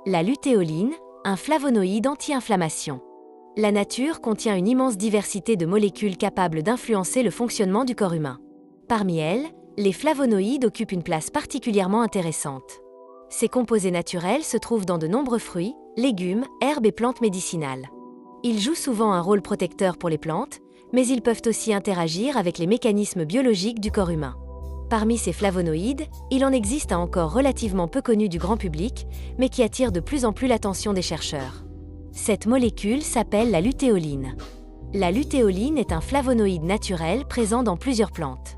La lutéoline, un flavonoïde anti-inflammation. La nature contient une immense diversité de molécules capables d'influencer le fonctionnement du corps humain. Parmi elles, les flavonoïdes occupent une place particulièrement intéressante. Ces composés naturels se trouvent dans de nombreux fruits, légumes, herbes et plantes médicinales. Ils jouent souvent un rôle protecteur pour les plantes, mais ils peuvent aussi interagir avec les mécanismes biologiques du corps humain. Parmi ces flavonoïdes, il en existe un encore relativement peu connu du grand public, mais qui attire de plus en plus l'attention des chercheurs. Cette molécule s'appelle la lutéoline. La lutéoline est un flavonoïde naturel présent dans plusieurs plantes.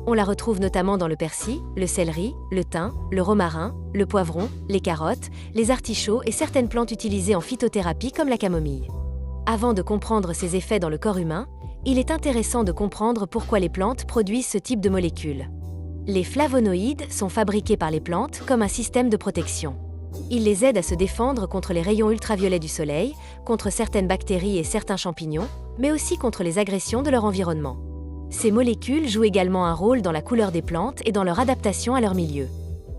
On la retrouve notamment dans le persil, le céleri, le thym, le romarin, le poivron, les carottes, les artichauts et certaines plantes utilisées en phytothérapie comme la camomille. Avant de comprendre ses effets dans le corps humain, il est intéressant de comprendre pourquoi les plantes produisent ce type de molécules. Les flavonoïdes sont fabriqués par les plantes comme un système de protection. Ils les aident à se défendre contre les rayons ultraviolets du soleil, contre certaines bactéries et certains champignons, mais aussi contre les agressions de leur environnement. Ces molécules jouent également un rôle dans la couleur des plantes et dans leur adaptation à leur milieu.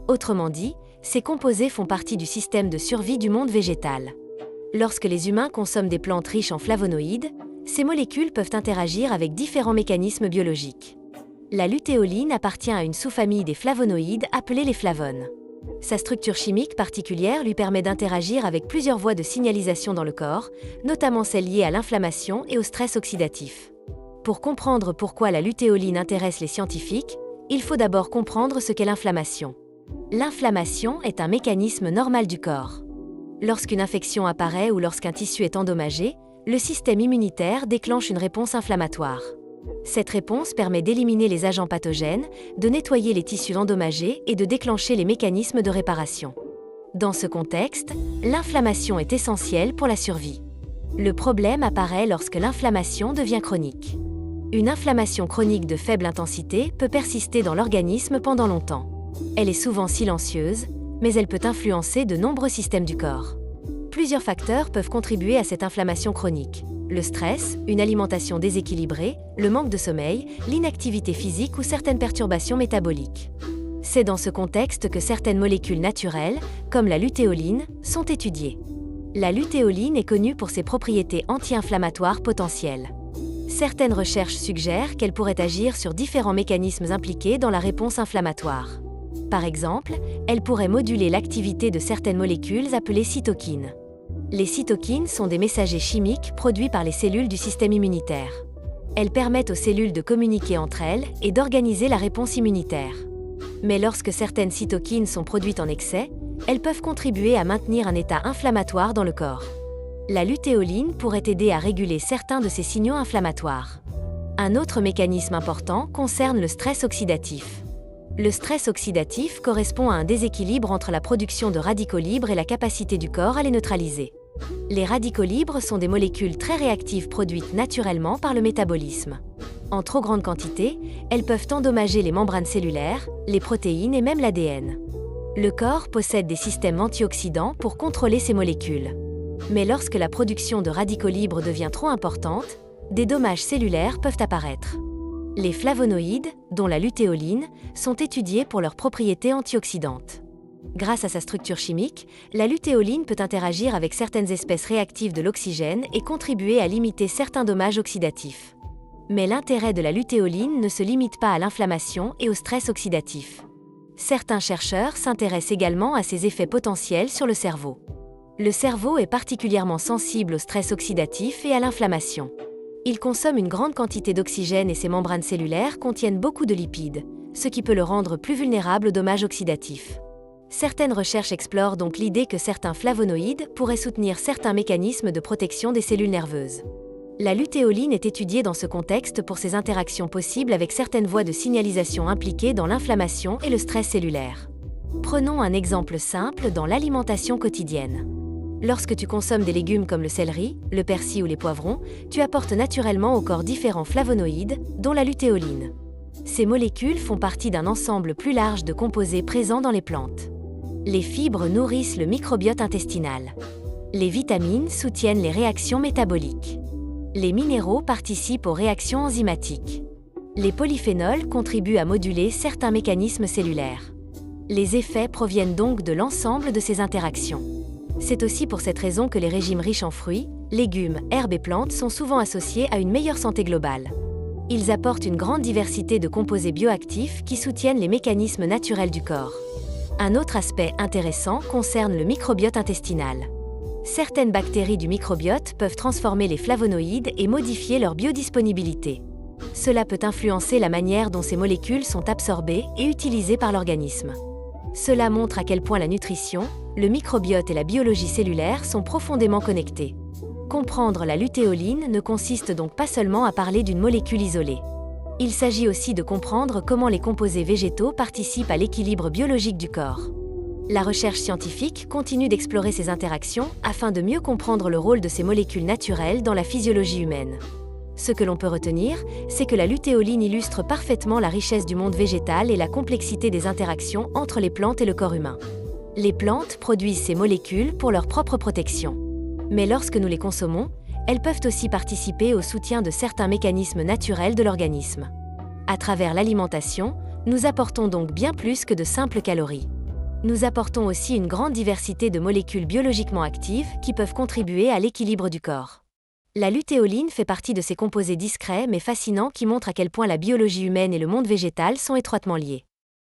Autrement dit, ces composés font partie du système de survie du monde végétal. Lorsque les humains consomment des plantes riches en flavonoïdes, ces molécules peuvent interagir avec différents mécanismes biologiques. La lutéoline appartient à une sous-famille des flavonoïdes appelée les flavones. Sa structure chimique particulière lui permet d'interagir avec plusieurs voies de signalisation dans le corps, notamment celles liées à l'inflammation et au stress oxydatif. Pour comprendre pourquoi la lutéoline intéresse les scientifiques, il faut d'abord comprendre ce qu'est l'inflammation. L'inflammation est un mécanisme normal du corps. Lorsqu'une infection apparaît ou lorsqu'un tissu est endommagé, le système immunitaire déclenche une réponse inflammatoire. Cette réponse permet d'éliminer les agents pathogènes, de nettoyer les tissus endommagés et de déclencher les mécanismes de réparation. Dans ce contexte, l'inflammation est essentielle pour la survie. Le problème apparaît lorsque l'inflammation devient chronique. Une inflammation chronique de faible intensité peut persister dans l'organisme pendant longtemps. Elle est souvent silencieuse, mais elle peut influencer de nombreux systèmes du corps. Plusieurs facteurs peuvent contribuer à cette inflammation chronique. Le stress, une alimentation déséquilibrée, le manque de sommeil, l'inactivité physique ou certaines perturbations métaboliques. C'est dans ce contexte que certaines molécules naturelles, comme la lutéoline, sont étudiées. La lutéoline est connue pour ses propriétés anti-inflammatoires potentielles. Certaines recherches suggèrent qu'elle pourrait agir sur différents mécanismes impliqués dans la réponse inflammatoire. Par exemple, elle pourrait moduler l'activité de certaines molécules appelées cytokines. Les cytokines sont des messagers chimiques produits par les cellules du système immunitaire. Elles permettent aux cellules de communiquer entre elles et d'organiser la réponse immunitaire. Mais lorsque certaines cytokines sont produites en excès, elles peuvent contribuer à maintenir un état inflammatoire dans le corps. La lutéoline pourrait aider à réguler certains de ces signaux inflammatoires. Un autre mécanisme important concerne le stress oxydatif. Le stress oxydatif correspond à un déséquilibre entre la production de radicaux libres et la capacité du corps à les neutraliser. Les radicaux libres sont des molécules très réactives produites naturellement par le métabolisme. En trop grande quantité, elles peuvent endommager les membranes cellulaires, les protéines et même l'ADN. Le corps possède des systèmes antioxydants pour contrôler ces molécules. Mais lorsque la production de radicaux libres devient trop importante, des dommages cellulaires peuvent apparaître. Les flavonoïdes, dont la lutéoline, sont étudiés pour leurs propriétés antioxydantes. Grâce à sa structure chimique, la lutéoline peut interagir avec certaines espèces réactives de l'oxygène et contribuer à limiter certains dommages oxydatifs. Mais l'intérêt de la lutéoline ne se limite pas à l'inflammation et au stress oxydatif. Certains chercheurs s'intéressent également à ses effets potentiels sur le cerveau. Le cerveau est particulièrement sensible au stress oxydatif et à l'inflammation. Il consomme une grande quantité d'oxygène et ses membranes cellulaires contiennent beaucoup de lipides, ce qui peut le rendre plus vulnérable aux dommages oxydatifs. Certaines recherches explorent donc l'idée que certains flavonoïdes pourraient soutenir certains mécanismes de protection des cellules nerveuses. La lutéoline est étudiée dans ce contexte pour ses interactions possibles avec certaines voies de signalisation impliquées dans l'inflammation et le stress cellulaire. Prenons un exemple simple dans l'alimentation quotidienne. Lorsque tu consommes des légumes comme le céleri, le persil ou les poivrons, tu apportes naturellement au corps différents flavonoïdes, dont la lutéoline. Ces molécules font partie d'un ensemble plus large de composés présents dans les plantes. Les fibres nourrissent le microbiote intestinal. Les vitamines soutiennent les réactions métaboliques. Les minéraux participent aux réactions enzymatiques. Les polyphénols contribuent à moduler certains mécanismes cellulaires. Les effets proviennent donc de l'ensemble de ces interactions. C'est aussi pour cette raison que les régimes riches en fruits, légumes, herbes et plantes sont souvent associés à une meilleure santé globale. Ils apportent une grande diversité de composés bioactifs qui soutiennent les mécanismes naturels du corps. Un autre aspect intéressant concerne le microbiote intestinal. Certaines bactéries du microbiote peuvent transformer les flavonoïdes et modifier leur biodisponibilité. Cela peut influencer la manière dont ces molécules sont absorbées et utilisées par l'organisme. Cela montre à quel point la nutrition, le microbiote et la biologie cellulaire sont profondément connectés. Comprendre la lutéoline ne consiste donc pas seulement à parler d'une molécule isolée. Il s'agit aussi de comprendre comment les composés végétaux participent à l'équilibre biologique du corps. La recherche scientifique continue d'explorer ces interactions afin de mieux comprendre le rôle de ces molécules naturelles dans la physiologie humaine. Ce que l'on peut retenir, c'est que la lutéoline illustre parfaitement la richesse du monde végétal et la complexité des interactions entre les plantes et le corps humain. Les plantes produisent ces molécules pour leur propre protection. Mais lorsque nous les consommons, elles peuvent aussi participer au soutien de certains mécanismes naturels de l'organisme. À travers l'alimentation, nous apportons donc bien plus que de simples calories. Nous apportons aussi une grande diversité de molécules biologiquement actives qui peuvent contribuer à l'équilibre du corps. La lutéoline fait partie de ces composés discrets mais fascinants qui montrent à quel point la biologie humaine et le monde végétal sont étroitement liés.